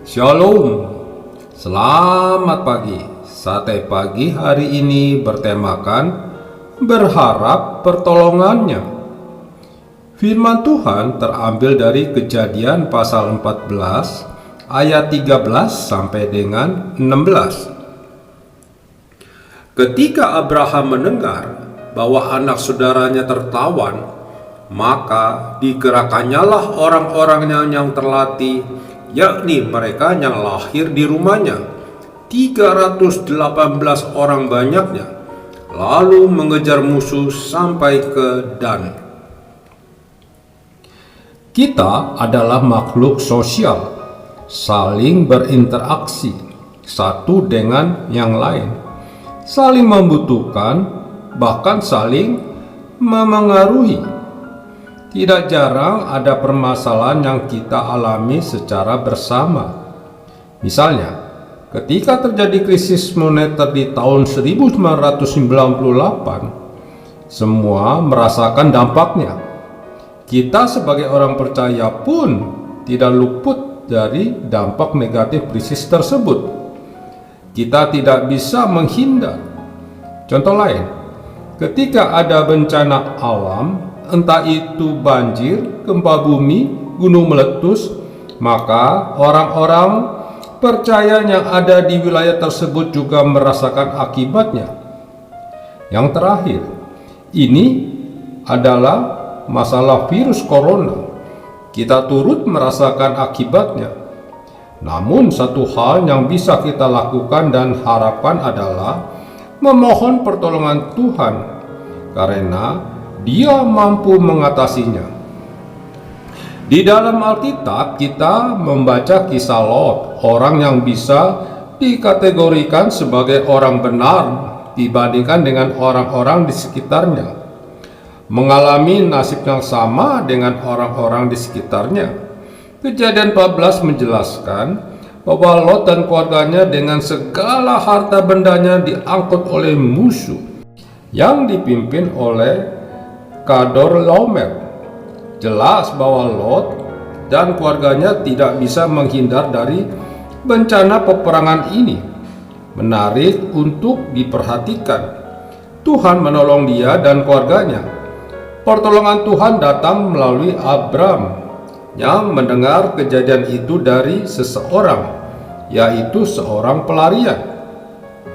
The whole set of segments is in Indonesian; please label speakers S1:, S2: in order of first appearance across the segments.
S1: Shalom, selamat pagi. Sate pagi hari ini bertemakan berharap pertolongannya. Firman Tuhan terambil dari Kejadian pasal 14 ayat 13 sampai dengan 16. Ketika Abraham mendengar bahwa anak saudaranya tertawan, maka digerakannyalah orang-orangnya yang terlatih, yakni mereka yang lahir di rumahnya, 318 orang banyaknya, lalu mengejar musuh sampai ke Dan. Kita adalah makhluk sosial, saling berinteraksi satu dengan yang lain, saling membutuhkan, bahkan saling memengaruhi. Tidak jarang ada permasalahan yang kita alami secara bersama. Misalnya, ketika terjadi krisis moneter di tahun 1998, semua merasakan dampaknya. Kita sebagai orang percaya pun tidak luput dari dampak negatif krisis tersebut. Kita tidak bisa menghindar. Contoh lain, ketika ada bencana alam, entah itu banjir, gempa bumi, gunung meletus, maka orang-orang percaya yang ada di wilayah tersebut juga merasakan akibatnya. Yang terakhir, ini adalah masalah virus corona. Kita turut merasakan akibatnya. Namun satu hal yang bisa kita lakukan dan harapkan adalah memohon pertolongan Tuhan, karena Dia mampu mengatasinya. Di dalam Alkitab kita membaca kisah Lot, orang yang bisa dikategorikan sebagai orang benar dibandingkan dengan orang-orang di sekitarnya, mengalami nasib yang sama dengan orang-orang di sekitarnya. Kejadian 14 menjelaskan bahwa Lot dan keluarganya dengan segala harta bendanya diangkut oleh musuh yang dipimpin oleh Kedorlaomer. Jelas bahwa Lot dan keluarganya tidak bisa menghindar dari bencana peperangan ini. Menarik untuk diperhatikan, Tuhan menolong dia dan keluarganya. Pertolongan Tuhan datang melalui Abram yang mendengar kejadian itu dari seseorang, yaitu seorang pelarian.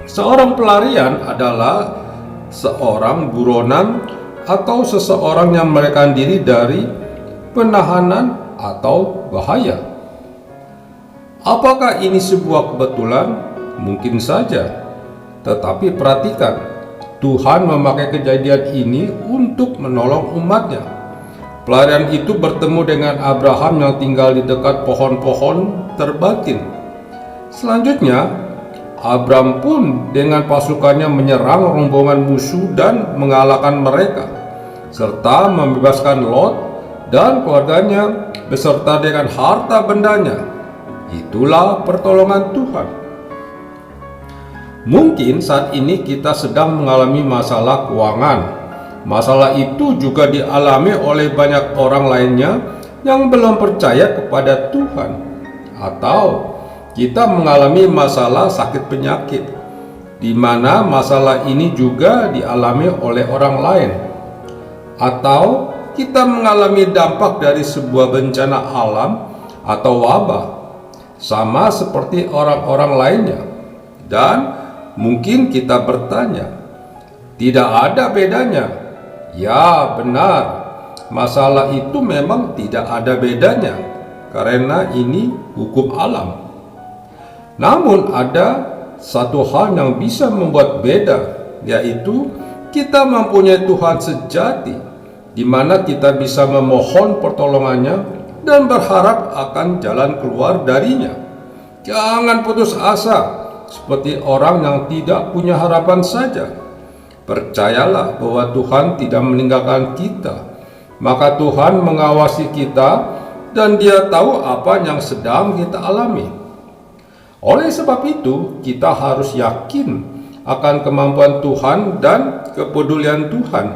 S1: Seorang pelarian adalah seorang buronan atau seseorang yang melarikan diri dari penahanan atau bahaya. Apakah ini sebuah kebetulan? Mungkin saja. Tetapi perhatikan, Tuhan memakai kejadian ini untuk menolong umatnya. Pelarian itu bertemu dengan Abraham yang tinggal di dekat pohon-pohon terbatin. Selanjutnya, Abram pun dengan pasukannya menyerang rombongan musuh dan mengalahkan mereka, serta membebaskan Lot dan keluarganya beserta dengan harta bendanya. Itulah pertolongan Tuhan. Mungkin saat ini kita sedang mengalami masalah keuangan. Masalah itu juga dialami oleh banyak orang lainnya yang belum percaya kepada Tuhan. Atau kita mengalami masalah sakit penyakit, di mana masalah ini juga dialami oleh orang lain. Atau kita mengalami dampak dari sebuah bencana alam atau wabah, sama seperti orang-orang lainnya. Dan mungkin kita bertanya, tidak ada bedanya. Ya benar, masalah itu memang tidak ada bedanya, karena ini hukum alam. Namun ada satu hal yang bisa membuat beda, yaitu kita mempunyai Tuhan sejati, di mana kita bisa memohon pertolongannya dan berharap akan jalan keluar darinya. Jangan putus asa seperti orang yang tidak punya harapan saja. Percayalah bahwa Tuhan tidak meninggalkan kita. Maka Tuhan mengawasi kita dan Dia tahu apa yang sedang kita alami. Oleh sebab itu, kita harus yakin akan kemampuan Tuhan dan kepedulian Tuhan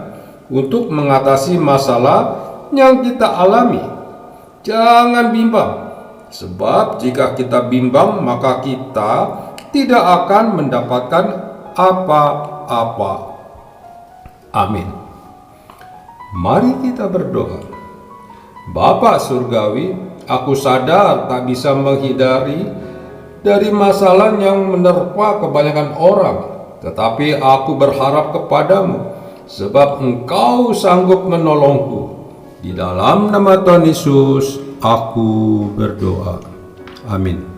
S1: untuk mengatasi masalah yang kita alami. Jangan bimbang, Sebab jika kita bimbang, maka kita tidak akan mendapatkan apa-apa. Amin. Mari kita berdoa. Bapa Surgawi, aku sadar tak bisa menghindari dari masalah yang menerpa kebanyakan orang, tetapi aku berharap kepadamu, sebab Engkau sanggup menolongku. Di dalam nama Tuhan Yesus, aku berdoa. Amin.